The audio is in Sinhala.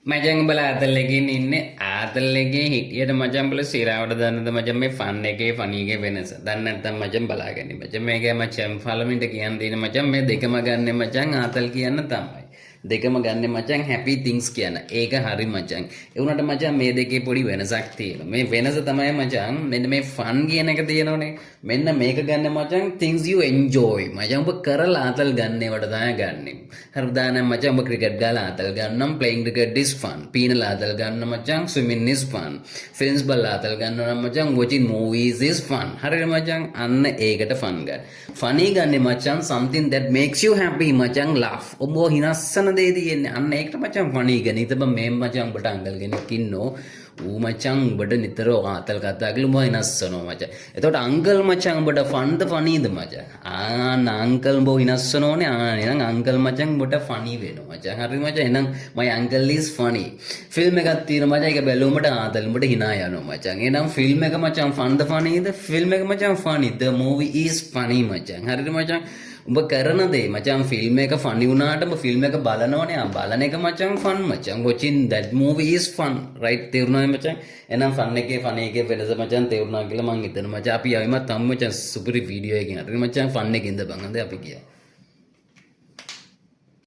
මචං උඹලා ආතල්ලකින් ඉන්නේ ආතල්ලගේ හිටියට මචං උඹලා සිරාවට දන්නද මචං මේ ෆන් එකේ ෆනීගේ වෙනස දන්නේ නැත්නම් මචං බලාගන්න මචං මේකේ මචං ෆලමින්ට කියන්න දෙන මචං මේ දෙකම ගන්න මචං ආතල් කියන්න තමයි දෙකම ගන්න මචං හැපි තිංස් කියන ඒක හරි මචං ඒ වුණාට මචං මේ දෙකේ පොඩි වෙනසක් තියෙනවා මේ වෙනස තමයි මචං මෙන්න මේ ෆන් කියන එක තියෙනෝනේ මෙන්න මේක ගන්න මචං things you enjoy මචං ඔබ කරලා ආතල් ගන්න ඒවට තමයි ගන්නෙ හරි උදාහරණයක් මචං ඔබ ක්‍රිකට් ගාලා ආතල් ගන්නම් playing cricket is fun පීනලා ආතල් ගන්න මචං swimming is fun films බලලා ආතල් ගන්නවා නම් මචං watching movies is fun හරිද මචං අන්න ඒකට fun ගන්න funny ගන්න මචං something that makes you happy මචං laugh ඔබ හිනස්සන දේ තියෙන්නේ අන්න ඒකට මචං funny ගන්න ඊට මේ මචං ඔබට අංකල් කෙනෙක් ඉන්නෝ ඌ මචං ඔබට නිතර ආතල් කතා කරලා උඹ හිනස්සනවා මචං එතකොට අංකල් මචං ඔබට ෆන්ද ෆනීද මචං අංකල් උඹ හිනස්සනෝනේ එහෙනම් අංකල් මචං ඔබට ෆනී වෙනවා මචං හරි මචං එහෙනම් my uncle is funny film එකක් තියෙනවා මචං ඒක බැලුවමට ආතල් උඹට hina යනවා මචං එහෙනම් ෆිල්ම් එක මචං ෆන්ද ෆනීද ෆිල්ම් එක මචං funny the movie is funny මචං හරිද මචං උඹ කරන දේ මචං ෆිල්ම් එක ෆනි වුණාට උඹ ෆිල්ම් එක බලනවනේ බලන එක මචං ෆන් මචං watching that movie is fun right තේරුණාද මචං එහෙනම් ෆන් එකේ ෆනි එකේ වෙනස මචං තේරුණා කියලා මං හිතනවා මචං අපි ආයෙමත් මචං සුපිරි වීඩියෝ එකකින් හරි මචං ෆන් එකකින් ඉඳපන් හඳ අපි ගියා